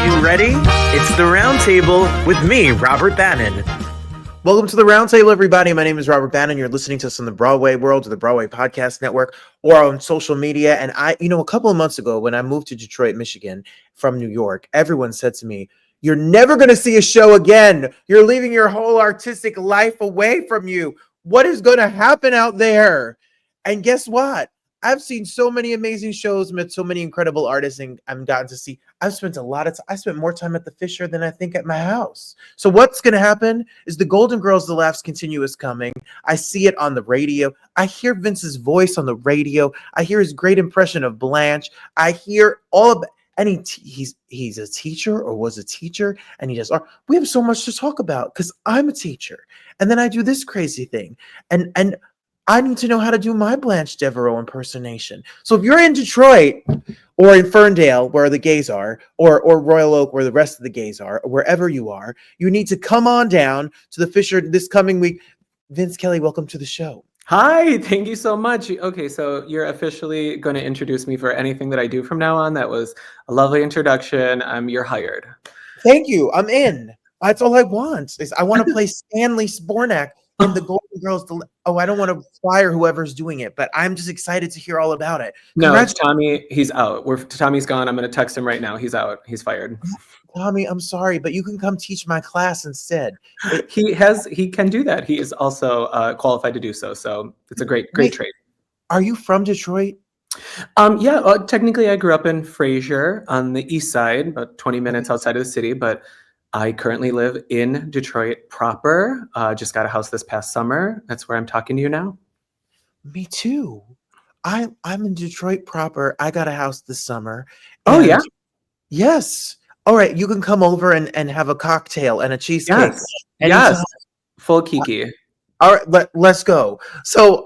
You ready? It's the Roundtable with me, Robert Bannon. Welcome to the Roundtable, everybody. My name is Robert Bannon. You're listening to us on the Broadway World or the Broadway Podcast Network or on social media. And a couple of months ago when I moved to Detroit, Michigan from New York, everyone said to me, "You're never going to see a show again. You're leaving your whole artistic life away from you. What is going to happen out there?" And guess what? I've seen so many amazing shows, met so many incredible artists, and I've gotten to see. I spent more time at the Fisher than I think at my house. So what's going to happen is the Golden Girls, The Laughs Continue is coming. I see it on the radio. I hear Vince's voice on the radio. I hear his great impression of Blanche. I hear all of, and he's a teacher or was a teacher, and he does art. We have so much to talk about because I'm a teacher, and then I do this crazy thing, and I need to know how to do my Blanche Devereaux impersonation. So if you're in Detroit or in Ferndale, where the gays are, or Royal Oak, where the rest of the gays are, or wherever you are, you need to come on down to the Fisher this coming week. Vince Kelley, welcome to the show. Hi, thank you so much. Okay, so you're officially going to introduce me for anything that I do from now on. That was a lovely introduction. You're hired. Thank you. I'm in. That's all I want. I want to play Stanley Spornak in the Golden Girls. I don't want to fire whoever's doing it, but I'm just excited to hear all about it. No, it's Tommy. He's out. Tommy's gone. I'm going to text him right now. He's out. He's fired. Tommy, I'm sorry, but you can come teach my class instead. He can do that. He is also qualified to do so. So it's a great trait. Are you from Detroit? Yeah, technically I grew up in Fraser on the east side, about 20 minutes outside of the city, but I currently live in Detroit proper. Just got a house this past summer. That's where I'm talking to you now. Me too. I'm in Detroit proper. I got a house this summer. Oh, yeah? Yes. All right. You can come over and have a cocktail and a cheesecake. Yes. Full kiki. All right. Let's go. So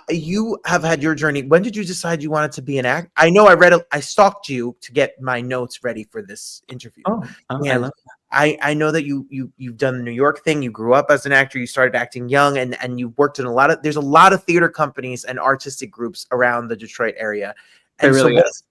you have had your journey. When did you decide you wanted to be an actor? I know I stalked you to get my notes ready for this interview. Oh, I love that. I know that you've done the New York thing. You grew up as an actor. You started acting young, and you worked in there's a lot of theater companies and artistic groups around the Detroit area. And really what's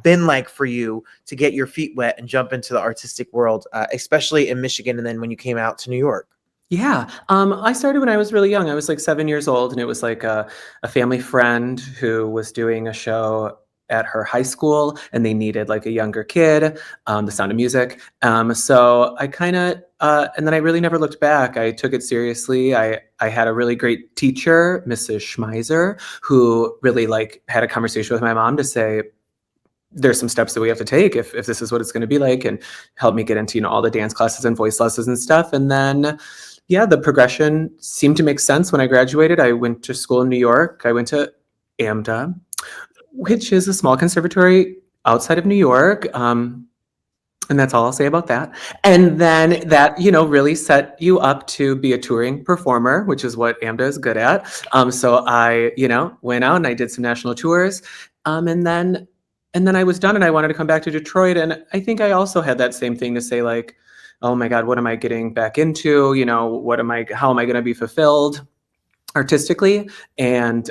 been like for you to get your feet wet and jump into the artistic world, especially in Michigan, and then when you came out to New York? Yeah, I started when I was really young. I was like 7 years old, and it was like a family friend who was doing a show at her high school, and they needed like a younger kid, The Sound of Music. So I kind of, and then I really never looked back. I took it seriously. I had a really great teacher, Mrs. Schmeiser, who really like had a conversation with my mom to say, there's some steps that we have to take if this is what it's going to be like, and help me get into, all the dance classes and voice lessons and stuff. And then, yeah, the progression seemed to make sense. When I graduated, I went to school in New York. I went to AMDA, which is a small conservatory outside of New York. And that's all I'll say about that. And then that, really set you up to be a touring performer, which is what AMDA is good at. So I, went out and I did some national tours. And then I was done and I wanted to come back to Detroit. And I think I also had that same thing to say, like, oh my God, what am I getting back into? How am I going to be fulfilled artistically? And,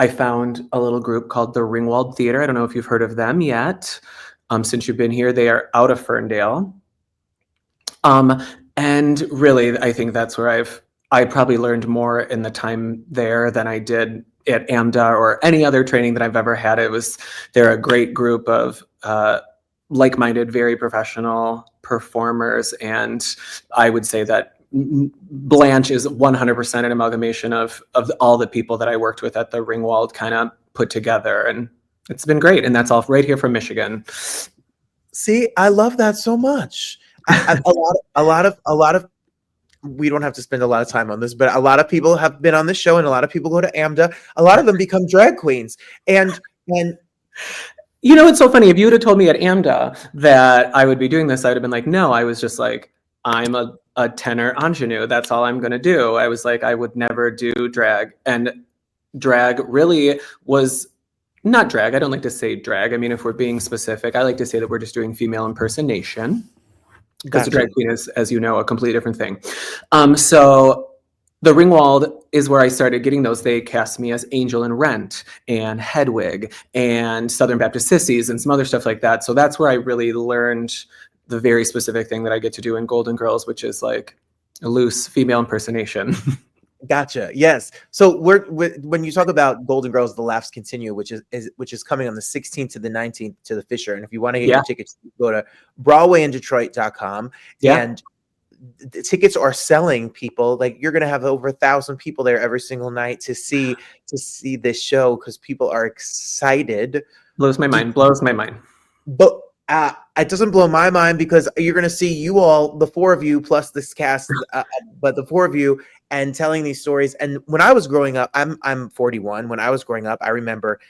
I found a little group called the Ringwald Theater. I don't know if you've heard of them yet. Since you've been here, they are out of Ferndale. And really, I think that's where I probably learned more in the time there than I did at AMDA or any other training that I've ever had. They're a great group of like-minded, very professional performers. And I would say that Blanche is 100% an amalgamation of all the people that I worked with at the Ringwald kind of put together, and it's been great. And that's all right here from Michigan. See, I love that so much. A lot of we don't have to spend a lot of time on this, but a lot of people have been on this show, and a lot of people go to AMDA. A lot of them become drag queens, and. It's so funny. If you would have told me at AMDA that I would be doing this, I would have been like, no. I was just like, I'm a tenor ingenue. That's all I'm going to do. I was like, I would never do drag. And drag really was not drag. I don't like to say drag. I mean, if we're being specific, I like to say that we're just doing female impersonation. Because the drag queen is, as you know, a completely different thing. So The Ringwald is where I started getting those. They cast me as Angel in Rent and Hedwig and Southern Baptist Sissies and some other stuff like that. So that's where I really learned the very specific thing that I get to do in Golden Girls, which is like a loose female impersonation. Gotcha. Yes. So when you talk about Golden Girls, The Laughs Continue, which is coming on the 16th to the 19th to the Fisher. And if you want to get your tickets, go to BroadwayInDetroit.com. Yeah. And the tickets are selling, people. Like, you're going to have over 1,000 people there every single night to see this show, because people are excited. Blows my mind. But it doesn't blow my mind, because you're going to see you all, the four of you plus this cast, but the four of you, and telling these stories. And when I was growing up, I'm 41. When I was growing up, I remember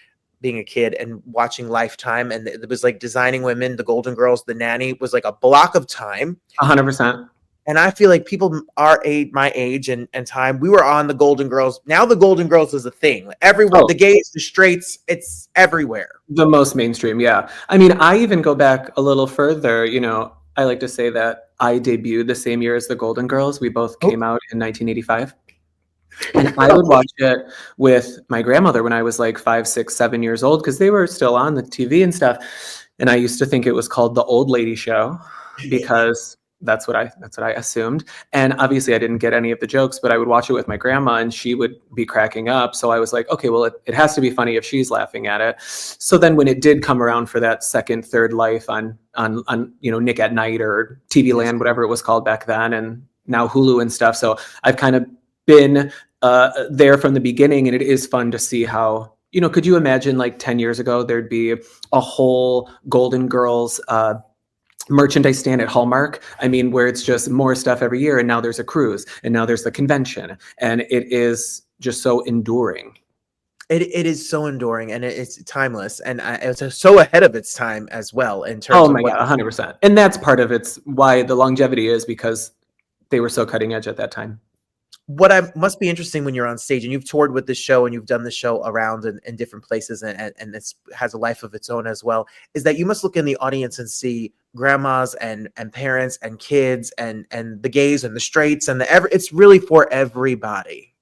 being a kid and watching Lifetime, and it was like Designing Women, The Golden Girls, The Nanny was like a block of time. 100%. And I feel like people my age and time, we were on the Golden Girls. Now the Golden Girls is a thing. Everyone, the gays, the straights, it's everywhere. The most mainstream, yeah. I mean, I even go back a little further. You know, I like to say that I debuted the same year as the Golden Girls. We both came out in 1985. And I would watch it with my grandmother when I was like 5, 6, 7 years old, because they were still on the TV and stuff. And I used to think it was called The Old Lady Show, because that's what I assumed. And obviously I didn't get any of the jokes, but I would watch it with my grandma and she would be cracking up. So I was like, okay, well, it has to be funny if she's laughing at it. So then when it did come around for that second, third life on Nick at Night or TV Land, whatever it was called back then, and now Hulu and stuff. So I've kind of been there from the beginning, and it is fun to see how, could you imagine like 10 years ago, there'd be a whole Golden Girls merchandise stand at Hallmark, where it's just more stuff every year, and now there's a cruise, and now there's the convention, and it is just so enduring. It is so enduring, and it's timeless, and it's so ahead of its time as well in terms of God, 100%. And that's part of it's why the longevity is, because they were so cutting edge at that time. What must be interesting when you're on stage and you've toured with the show and you've done the show around in different places, and it has a life of its own as well, is that you must look in the audience and see grandmas and parents and kids and the gays and the straights and it's really for everybody.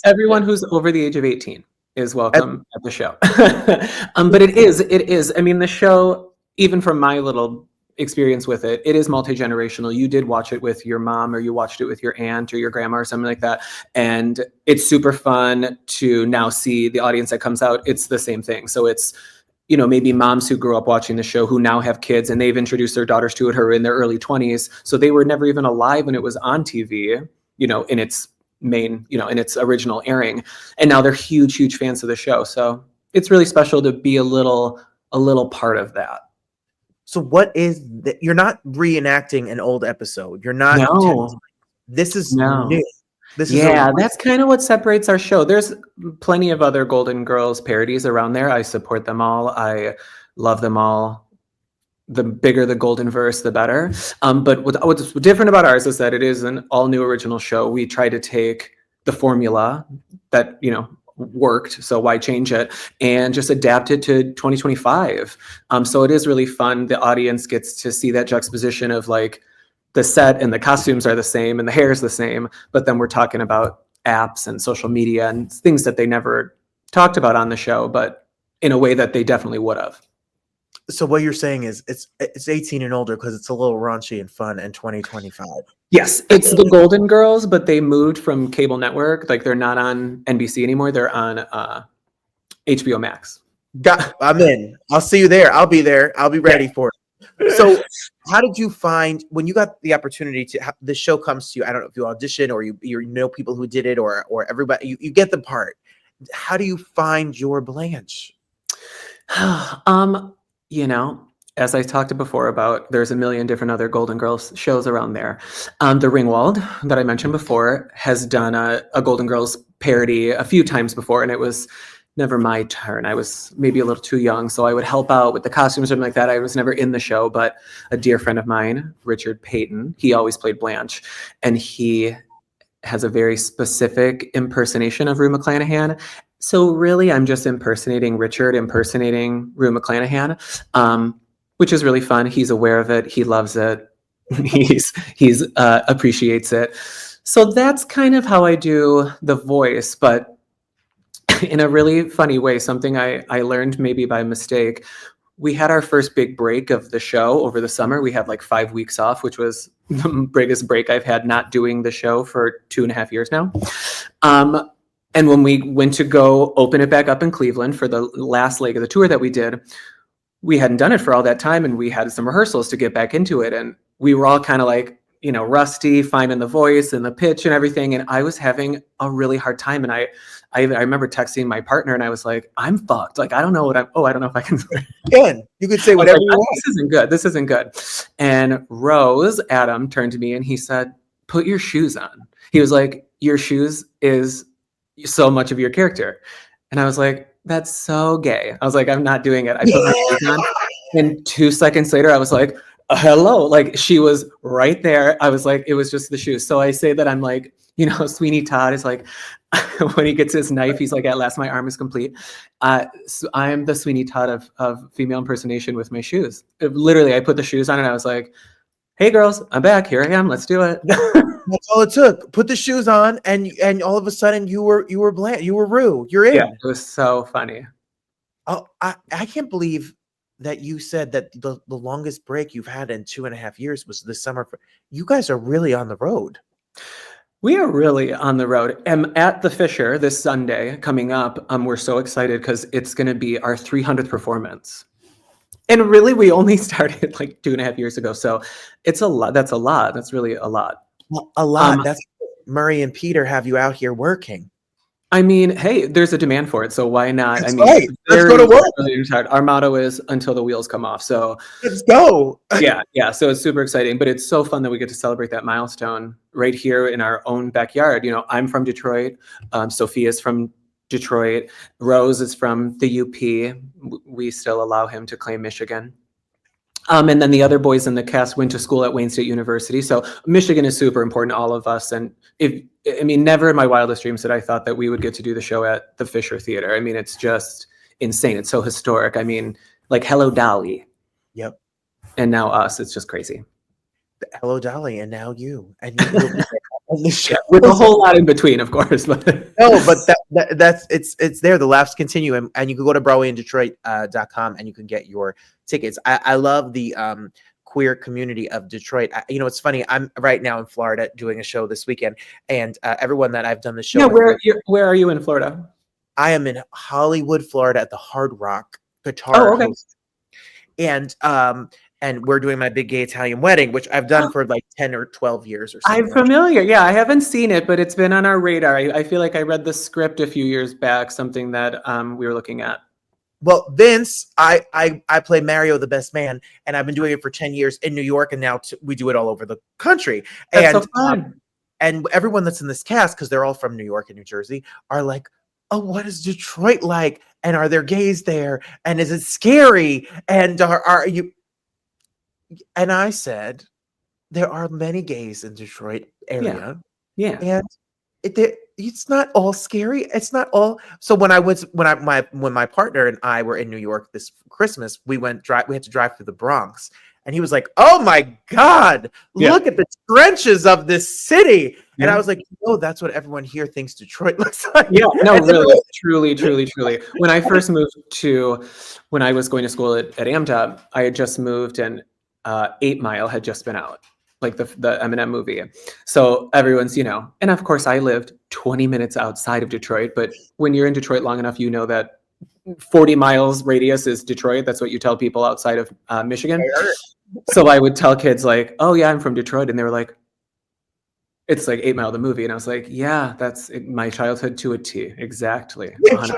Everyone who's over the age of 18 is welcome at the show. But it is. The show, even from my little experience with it is multi-generational. You did watch it with your mom, or you watched it with your aunt or your grandma or something like that, and it's super fun to now see the audience that comes out. It's the same thing. So it's maybe moms who grew up watching the show who now have kids, and they've introduced their daughters to it who are in their early 20s, so they were never even alive when it was on TV, in its main, in its original airing, and now they're huge fans of the show. So it's really special to be a little part of that. So what is that? You're not reenacting an old episode. You're not. No. This is new. That's kind of what separates our show. There's plenty of other Golden Girls parodies around there. I support them all. I love them all. The bigger the Golden Verse, the better. But what's different about ours is that it is an all new original show. We try to take the formula that, worked, so why change it, and just adapt it to 2025. So it is really fun. The audience gets to see that juxtaposition of like the set and the costumes are the same and the hair is the same, but then we're talking about apps and social media and things that they never talked about on the show, but in a way that they definitely would have. So what you're saying is it's 18 and older because it's a little raunchy and fun in 2025. Yes, it's the Golden Girls, but they moved from cable network. Like, they're not on NBC anymore. They're on HBO Max. I'm in. I'll see you there. I'll be there. I'll be ready for it. So how did you find, when you got the opportunity to, the show comes to you, I don't know if you audition or you know people who did it or everybody, you get the part. How do you find your Blanche? As I talked before about, there's a million different other Golden Girls shows around there. The Ringwald that I mentioned before has done a Golden Girls parody a few times before, and it was never my turn. I was maybe a little too young, so I would help out with the costumes or something like that. I was never in the show, but a dear friend of mine, Richard Payton, he always played Blanche, and he has a very specific impersonation of Rue McClanahan. So really, I'm just impersonating Richard, impersonating Rue McClanahan, which is really fun. He's aware of it. He loves it. He's appreciates it. So that's kind of how I do the voice, but in a really funny way, something I learned maybe by mistake. We had our first big break of the show over the summer. We had like 5 weeks off, which was the biggest break I've had not doing the show for 2.5 years now. And when we went to go open it back up in Cleveland for the last leg of the tour that we did, we hadn't done it for all that time, and we had some rehearsals to get back into it. And we were all kind of like, rusty, finding the voice and the pitch and everything. And I was having a really hard time. And I remember texting my partner and I was like, I'm fucked. Like, I don't know I don't know if I can. Again, you could say whatever you want. This isn't good. This isn't good. And Adam turned to me and he said, put your shoes on. He was like, your shoes is so much of your character. And I was like, that's so gay. I was like, I'm not doing it. I put my shoes on. And 2 seconds later, I was like, hello. Like, she was right there. I was like, it was just the shoes. So I say that I'm like, Sweeney Todd is like, when he gets his knife, he's like, at last my arm is complete. So I am the Sweeney Todd of female impersonation with my shoes. Literally, I put the shoes on and I was like, hey girls, I'm back. Here I am. Let's do it. That's all it took. Put the shoes on, and all of a sudden you were Blanche. You were Rue. You're in. Yeah, it was so funny. Oh, I can't believe that you said that the longest break you've had in 2.5 years was this summer. You guys are really on the road. We are really on the road. At the Fisher this Sunday coming up. We're so excited because it's going to be our 300th performance. And really, we only started like 2.5 years ago. So it's a lot. That's a lot. That's really a lot. Well, a lot. That's Murray and Peter have you out here working. I mean, hey, there's a demand for it, so why not? That's right. Let's go to work. Our motto is until the wheels come off. So let's go. Yeah. So it's super exciting, but it's so fun that we get to celebrate that milestone right here in our own backyard. I'm from Detroit. Sophia is from Detroit. Rose is from the UP. We still allow him to claim Michigan. And then the other boys in the cast went to school at Wayne State University. So Michigan is super important to all of us. And never in my wildest dreams did I thought that we would get to do the show at the Fisher Theater. I mean, it's just insane. It's so historic. I mean, like, hello, Dolly. Yep. And now us. It's just crazy. Hello, Dolly. And now you. And you will be on the show. With a whole lot in between, of course. But no, but that's it's there. The laughs continue. And you can go to BroadwayInDetroit.com and you can get your tickets. I love the queer community of Detroit. It's funny. I'm right now in Florida doing a show this weekend, and everyone that I've done the show. Yeah, where are you in Florida? I am in Hollywood, Florida, at the Hard Rock Guitar Host. And we're doing my big gay Italian wedding, which I've done for like 10 or 12 years or something. I'm familiar. Yeah, I haven't seen it, but it's been on our radar. I feel like I read the script a few years back, something that we were looking at. Well, Vince, I play Mario the best man, and I've been doing it for 10 years in New York, and now we do it all over the country. That's so fun. And everyone that's in this cast, because they're all from New York and New Jersey, are like, oh, what is Detroit like? And are there gays there? And is it scary? And are you? And I said, there are many gays in Detroit area. Yeah. And it's not all scary. It's not all. So when my partner and I were in New York this Christmas, we had to drive through the Bronx, and he was like, "Oh my God, look at the trenches of this city." And I was like, "Oh, that's what everyone here thinks Detroit looks like." Yeah, no, really, truly. When I first moved when I was going to school at AMDA, I had just moved, and 8 Mile had just been out, like the Eminem movie. So everyone's, and of course I lived 20 minutes outside of Detroit, but when you're in Detroit long enough, you know that 40 miles radius is Detroit. That's what you tell people outside of Michigan. So I would tell kids like, oh yeah, I'm from Detroit. And they were like, it's like 8 Mile, the movie. And I was like, yeah, that's my childhood to a T. Exactly. 100%.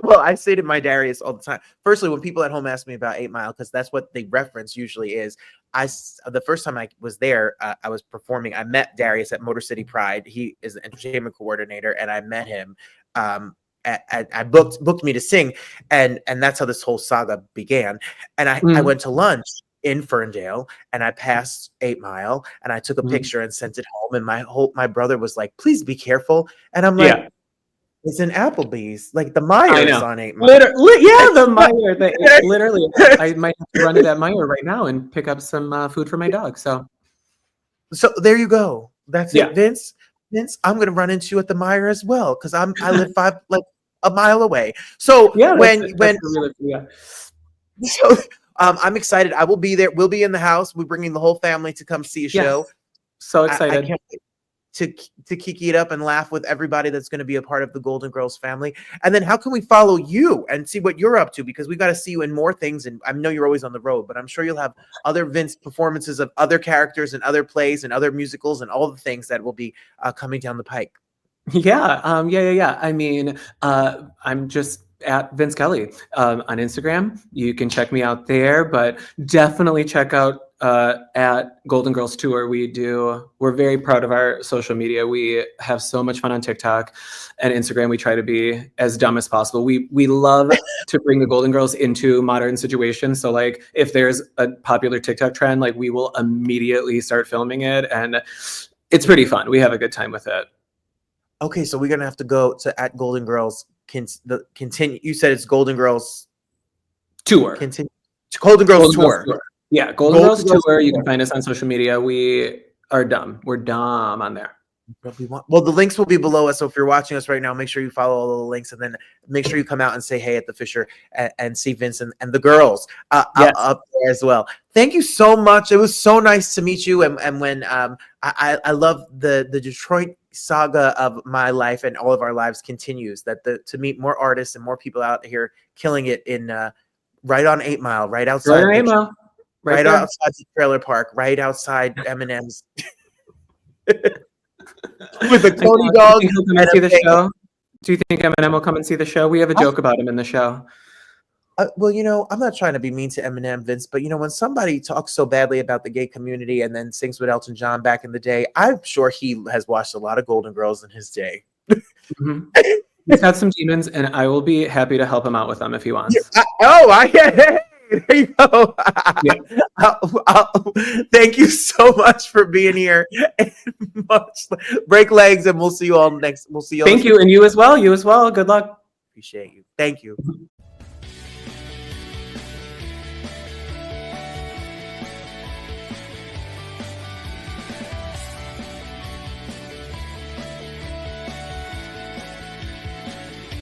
Well, I say to my Darius all the time. Firstly, when people at home ask me about 8 Mile, because that's what they reference usually is, the first time I was there, I was performing. I met Darius at Motor City Pride. He is the entertainment coordinator, and I met him. I booked me to sing, and that's how this whole saga began. And I went to lunch in Ferndale, and I passed 8 Mile, and I took a picture and sent it home. And my brother was like, "Please be careful," and I'm like. It's an Applebee's, like the Myers on 8 Mile. The Meijer. Literally, I might have to run to that Meijer right now and pick up some food for my dog. So there you go. That's Yeah. it, Vince. Vince, I'm gonna run into you at the Meyer as well because I live a mile away. So Yeah, when that's really, yeah. so I'm excited. I will be there. We'll be in the house. We're bringing the whole family to come see a Yes. show. So I excited. can't wait to kiki it up and laugh with everybody that's going to be a part of the Golden Girls family. And then how can we follow you and see what you're up to? Because we got to see you in more things. And I know you're always on the road, but I'm sure you'll have other Vince performances of other characters and other plays and other musicals and all the things that will be coming down the pike. Yeah, yeah. I mean, I'm just at Vince Kelley on Instagram. You can check me out there, but definitely check out at Golden Girls Tour. We're very proud of our social media. We have so much fun on TikTok and Instagram. We try to be as dumb as possible. We love to bring the Golden Girls into modern situations. So like if there's a popular TikTok trend, like we will immediately start filming it, and it's pretty fun. We have a good time with it. Okay, so we're gonna have to go to at Golden Girls. Continue. You said it's Golden Girls Tour. Continue. Golden Girls Tour. Yeah, Golden Girls Tour. You can find us on social media. We are dumb. We're dumb on there. Well, the links will be below us. So if you're watching us right now, make sure you follow all the links, and then make sure you come out and say hey at the Fisher and see Vincent and the girls Yes. up there as well. Thank you so much. It was so nice to meet you. And when I love the Detroit saga of my life and all of our lives continues. That to meet more artists and more people out here killing it in right on 8 Mile, right outside, right outside the trailer park, right outside Eminem's. With a Cody dog. Do you think he'll come and see the show? Do you think Eminem will come and see the show? We have a joke about him in the show. Well, I'm not trying to be mean to Eminem, Vince, but when somebody talks so badly about the gay community and then sings with Elton John back in the day, I'm sure he has watched a lot of Golden Girls in his day. Mm-hmm. He's got some demons, and I will be happy to help him out with them if he wants. There you go. Yeah. Thank you so much for being here. Break legs, and we'll see you all next. We'll see you all. Thank you, and you as well. You as well. Good luck. Appreciate you. Thank you.